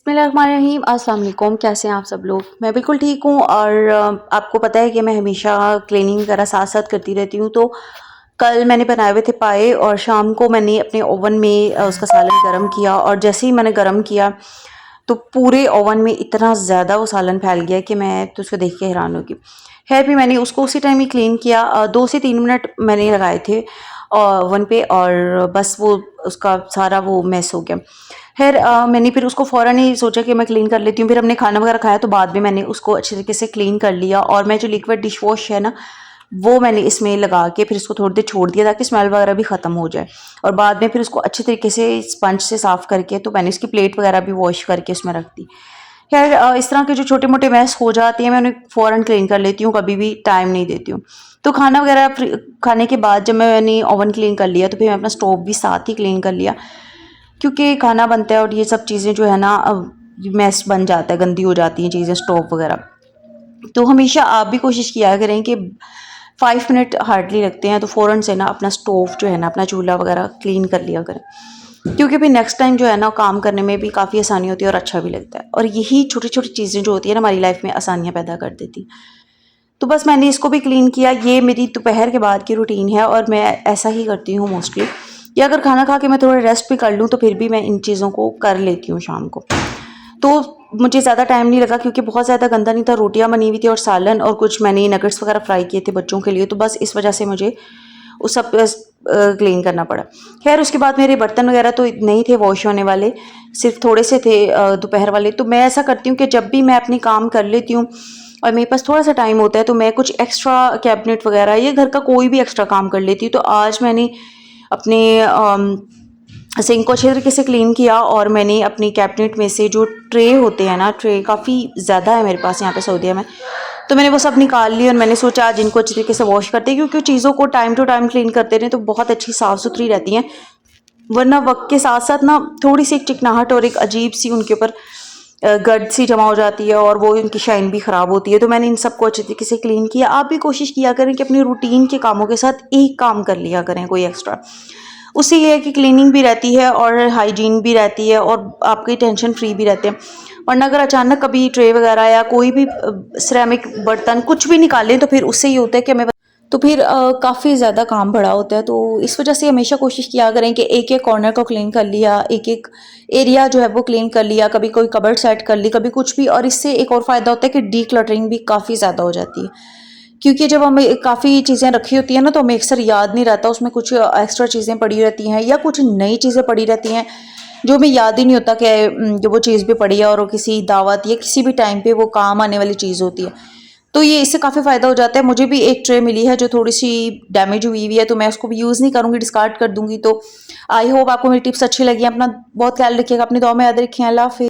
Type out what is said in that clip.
बिस्मिल्लाहिर्रहमानिर्रहीम, अस्सलाम वालेकुम। कैसे हैं आप सब लोग? मैं बिल्कुल ठीक हूँ और आपको पता है कि मैं हमेशा क्लीनिंग वगैरह साथ-साथ करती रहती हूँ। तो कल मैंने बनाए हुए थे पाए और शाम को मैंने अपने ओवन में उसका सालन गरम किया और जैसे ही मैंने गरम किया तो पूरे ओवन में इतना ज़्यादा वो सालन फैल गया कि मैं तो उसको देख के हैरान हो गई। ख़ैर भी मैंने उसको उसी टाइम ही क्लीन किया। 2 से 3 मिनट मैंने लगाए थे ओवन पे और बस वो उसका सारा वो मेस हो गया। ख़ैर मैंने फिर उसको फ़ौरन ही सोचा कि मैं क्लीन कर लेती हूँ। फिर हमने खाना वगैरह खाया तो बाद में मैंने उसको अच्छे तरीके से क्लीन कर लिया और मैं जो लिक्विड डिश वॉश है ना, वो मैंने इसमें लगा के फिर इसको थोड़ी देर छोड़ दिया ताकि स्मेल वगैरह भी ख़त्म हो जाए। और बाद में फिर उसको अच्छे तरीके से स्पंज से साफ़ करके तो मैंने इसकी प्लेट वगैरह भी वॉश करके उसमें रख दी। ख़ैर इस तरह के जो छोटे-मोटे मैस हो जाते हैं मैं उन्हें फ़ौरन क्लीन कर लेती हूँ, कभी भी टाइम नहीं देती हूँ। तो खाना वगैरह खाने के बाद जब मैंने ओवन क्लीन कर लिया तो फिर मैं अपना स्टोव भी साथ ही क्लीन कर लिया, क्योंकि खाना बनता है और ये सब चीज़ें जो है ना मैस बन जाता है, गंदी हो जाती हैं चीज़ें स्टोव वगैरह। तो हमेशा आप भी कोशिश किया करें कि 5 मिनट हार्डली लगते हैं तो फ़ौरन से ना अपना स्टोव जो है ना, अपना चूल्हा वगैरह क्लीन कर लिया करें, क्योंकि फिर नेक्स्ट टाइम जो है ना काम करने में भी काफ़ी आसानी होती है और अच्छा भी लगता है। और यही छोटी-छोटी चीज़ें जो होती है ना हमारी लाइफ में आसानियाँ पैदा कर देती। तो बस मैंने इसको भी क्लीन किया। ये मेरी दोपहर के बाद की रूटीन है और मैं ऐसा ही करती हूँ मोस्टली, या अगर खाना खा के मैं थोड़ा रेस्ट भी कर लूँ तो फिर भी मैं इन चीज़ों को कर लेती हूँ शाम को। तो मुझे ज़्यादा टाइम नहीं लगा क्योंकि बहुत ज़्यादा गंदा नहीं था, रोटियाँ बनी हुई थी और सालन और कुछ मैंने नगेट्स वगैरह फ्राई किए थे बच्चों के लिए, तो बस इस वजह से मुझे उस सब क्लीन करना पड़ा। ख़ैर उसके बाद मेरे बर्तन वगैरह तो नहीं थे वॉश होने वाले, सिर्फ थोड़े से थे दोपहर वाले। तो मैं ऐसा करती हूँ कि जब भी मैं अपनी काम कर लेती हूँ और मेरे पास थोड़ा सा टाइम होता है तो मैं कुछ एक्स्ट्रा कैबिनेट वगैरह या घर का कोई भी एक्स्ट्रा काम कर लेती हूँ। तो आज मैंने अपने सिंक को अच्छे तरीके से क्लीन किया और मैंने अपनी कैबिनेट में से जो ट्रे होते हैं ना, ट्रे काफ़ी ज़्यादा है मेरे पास यहाँ पे सऊदीया में, तो मैंने वो सब निकाल ली और मैंने सोचा आज इनको अच्छी तरीके से वॉश करते हैं, क्योंकि चीज़ों को टाइम टू टाइम क्लीन करते रहें तो बहुत अच्छी साफ़ सुथरी रहती हैं। वरना वक्त के साथ साथ ना थोड़ी सी एक चिकनाहट और एक अजीब सी उनके ऊपर गर्द सी जमा हो जाती है और वो उनकी शाइन भी ख़राब होती है। तो मैंने इन सबको अच्छे तरीके से क्लीन किया। आप भी कोशिश किया करें कि अपनी रूटीन के कामों के साथ एक काम कर लिया करें कोई एक्स्ट्रा। उससे ये है कि क्लीनिंग भी रहती है और हाइजीन भी रहती है और आपकी टेंशन फ्री भी रहते हैं। वरना अगर अचानक कभी ट्रे वगैरह या कोई भी सिरेमिक बर्तन कुछ भी निकालें तो फिर उससे ये होता है कि हमें तो फिर काफ़ी ज़्यादा काम बड़ा होता है। तो इस वजह से हमेशा कोशिश किया करें कि एक-एक कॉर्नर को क्लीन कर लिया, एक-एक एरिया जो है वो क्लीन कर लिया, कभी कोई कबर्ड सेट कर ली, कभी कुछ भी। और इससे एक और फ़ायदा होता है कि डीक्लटरिंग भी काफ़ी ज़्यादा हो जाती है, क्योंकि जब हमें काफ़ी चीज़ें रखी होती हैं ना तो हमें अक्सर याद नहीं रहता, उसमें कुछ एक्स्ट्रा चीज़ें पड़ी रहती हैं या कुछ नई चीज़ें पड़ी रहती हैं जो हमें याद ही नहीं होता कि जो वो चीज़ भी पड़ी है और वो किसी दावत या किसी भी टाइम पे वो काम आने वाली चीज़ होती है। तो ये इससे काफ़ी फ़ायदा हो जाता है। मुझे भी एक ट्रे मिली है जो थोड़ी-सी डैमेज हुई हुई है, तो मैं उसको भी यूज़ नहीं करूँगी, डिस्कार्ड कर दूँगी। तो आई होप आपको मेरी टिप्स अच्छी लगी हैं। अपना बहुत ख्याल रखिएगा, अपनी दुआ में याद रखें। अल्लाह हाफ़िज़।